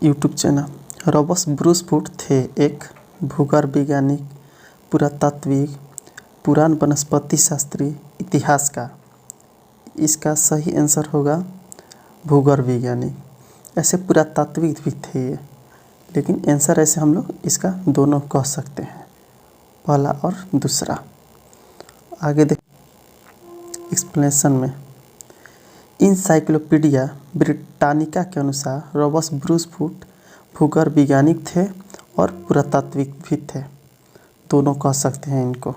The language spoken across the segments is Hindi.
YouTube channel. Robert Bruce Foote थे एक भूगर्भ वैज्ञानिक, पुरातात्विक, पुराण वनस्पति शास्त्री, इतिहासकार। इसका सही आंसर होगा भूगर्भ वैज्ञानिक। ऐसे पुरातात्विक भी थे ये, लेकिन आंसर ऐसे हम लोग इसका दोनों कह सकते हैं, पहला और दूसरा। आगे देख एक्सप्लेनेशन में, इनसाइक्लोपीडिया ब्रिटानिका के अनुसार रॉबर्ट ब्रूस फूट भूगर्भ वैज्ञानिक थे और पुरातात्विक भी थे, दोनों कह सकते हैं इनको।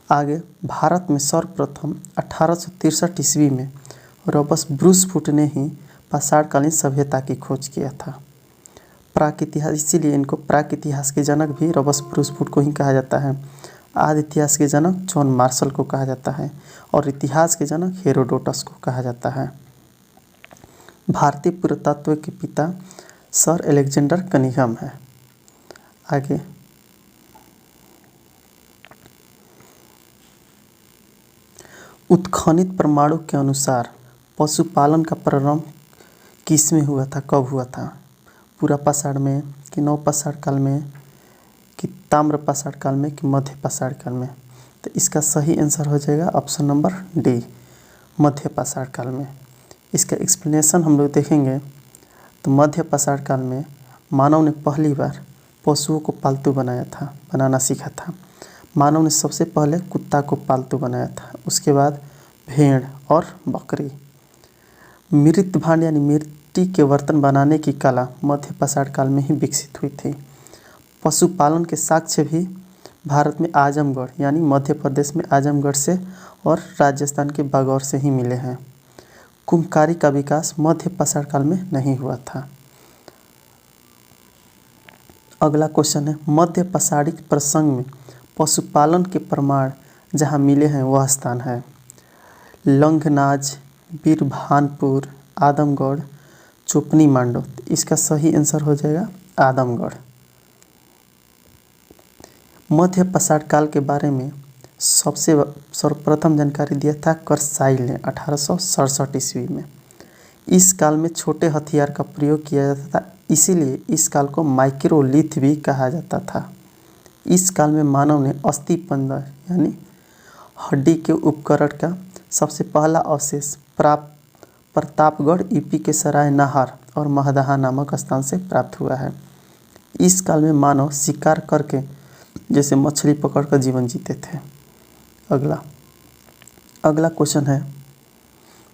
आगे, भारत में सर्वप्रथम 1863 ईस्वी में रॉबर्ट ब्रूस फूट ने ही पाषाणकालीन सभ्यता की खोज किया था। प्राक इतिहास, इसीलिए इनको प्राक इतिहास के जनक भी रॉबर्ट ब्रूस फूट को ही कहा जाता है। आदि इतिहास के जनक जॉन मार्शल को कहा जाता है और इतिहास के जनक हेरोडोटस को कहा जाता है। भारतीय पुरातत्व के पिता सर अलेक्जेंडर कनिंघम है। आगे, उत्खनित प्रमाणों के अनुसार पशुपालन का प्रारंभ किसमें हुआ था, कब हुआ था? पूरा पाषाण में कि नव पाषाण काल में कि ताम्र पाषाण काल में कि मध्य पाषाण काल में? तो इसका सही आंसर हो जाएगा ऑप्शन नंबर डी, मध्य पाषाण काल में। इसका एक्सप्लेनेशन हम लोग देखेंगे तो मध्य पाषाण काल में मानव ने पहली बार पशुओं को पालतू बनाना सीखा था। मानव ने सबसे पहले कुत्ता को पालतू बनाया था, उसके बाद भेड़ और बकरी। मृत भांड यानी मिट्टी के बर्तन बनाने की कला मध्य पाषाण काल में ही विकसित हुई थी। पशुपालन के साक्ष्य भी भारत में आजमगढ़ यानी मध्य प्रदेश में आजमगढ़ से और राजस्थान के बागौर से ही मिले हैं। कुम्भकारी का विकास मध्य पाषाण काल में नहीं हुआ था। अगला क्वेश्चन है, मध्य पाषाणिक प्रसंग में पशुपालन के प्रमाण जहाँ मिले हैं वह स्थान है लंघनाज, बीरभानपुर, आदमगढ़, चोपनी मांडो। इसका सही आंसर हो जाएगा आदमगढ़। मध्य पाषाण काल के बारे में सर्वप्रथम जानकारी दिया था कर्साइल ने 1867 ईस्वी में। इस काल में छोटे हथियार का प्रयोग किया जाता था, इसीलिए इस काल को माइक्रोलिथ भी कहा जाता था। इस काल में मानव ने अस्थि पंजर यानी हड्डी के उपकरण का सबसे पहला अवशेष प्रतापगढ़ यूपी के सराय नाहर और महदहा नामक स्थान से प्राप्त हुआ है। इस काल में मानव शिकार करके जैसे मछली पकड़कर जीवन जीते थे। अगला क्वेश्चन है,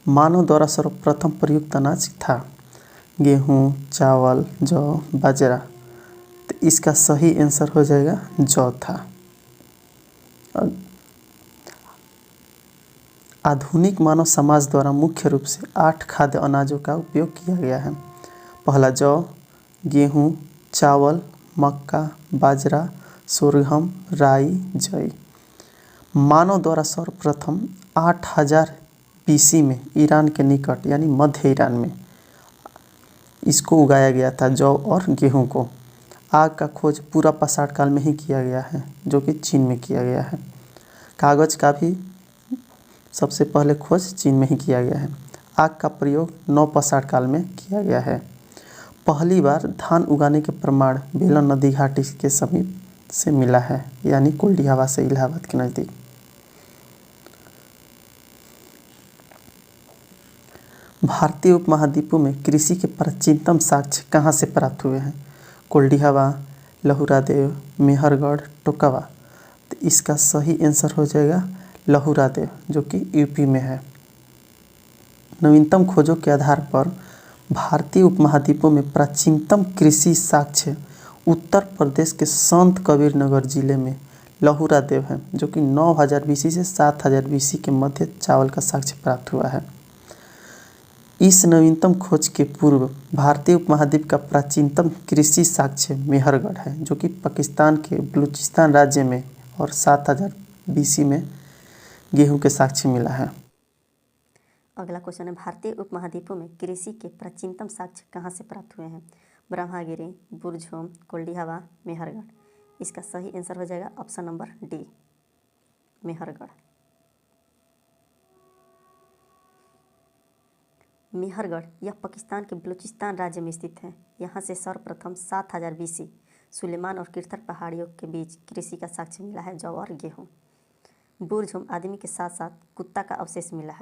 मानव द्वारा सर्वप्रथम प्रयुक्त अनाज था गेहूँ, चावल, जौ, बाजरा। तो इसका सही आंसर हो जाएगा जौ था। आधुनिक मानव समाज द्वारा मुख्य रूप से 8 खाद्य अनाजों का उपयोग किया गया है। पहला जौ, गेहूँ, चावल, मक्का, बाजरा, सोरगम, राई, जई। मानव द्वारा सर्वप्रथम 8000 BC में ईरान के निकट यानी मध्य ईरान में इसको उगाया गया था, जौ और गेहूं को। आग का खोज पूरा पाषाण काल में ही किया गया है, जो कि चीन में किया गया है। कागज का भी सबसे पहले खोज चीन में ही किया गया है। आग का प्रयोग नव पाषाण काल में किया गया है। पहली बार धान उगाने के प्रमाण बेलन नदी घाटी के समीप से मिला है, यानी कुल्डियावा से इलाहाबाद के नज़दीक। भारतीय उपमहाद्वीपों में कृषि के प्राचीनतम साक्ष्य कहाँ से प्राप्त हुए हैं? कुल्डियावा, लहुरादेव, मेहरगढ़, टोकावा। तो इसका सही आंसर हो जाएगा लहुरादेव, जो कि यूपी में है। नवीनतम खोजों के आधार पर भारतीय उपमहाद्वीपों में प्राचीनतम कृषि साक्ष्य उत्तर प्रदेश के संत कबीर नगर जिले में लहुरादेव है, जो कि 9000 BC से 7000 BC के मध्य चावल का साक्ष्य प्राप्त हुआ है। इस नवीनतम खोज के पूर्व भारतीय उपमहाद्वीप का प्राचीनतम कृषि साक्ष्य मेहरगढ़ है, जो कि पाकिस्तान के बलूचिस्तान राज्य में, और 7000 BC में गेहूं के साक्ष्य मिला है। अगला क्वेश्चन है, भारतीय उपमहाद्वीपों में कृषि के प्राचीनतम साक्ष्य कहाँ से प्राप्त हुए हैं? ब्रह्मागिरी, बुरझोम, कोल्डिहावा, मेहरगढ़। इसका सही आंसर हो जाएगा option number D, Mehrgarh. Mehrgarh यह पाकिस्तान के बलूचिस्तान राज्य में स्थित है। यहाँ से सर्वप्रथम 7000 BC सुलेमान और किरथर पहाड़ियों के बीच कृषि का साक्ष्य मिला है, जौ और गेहूँ। बुरझुम आदमी के साथ साथ कुत्ता का अवशेष मिला है।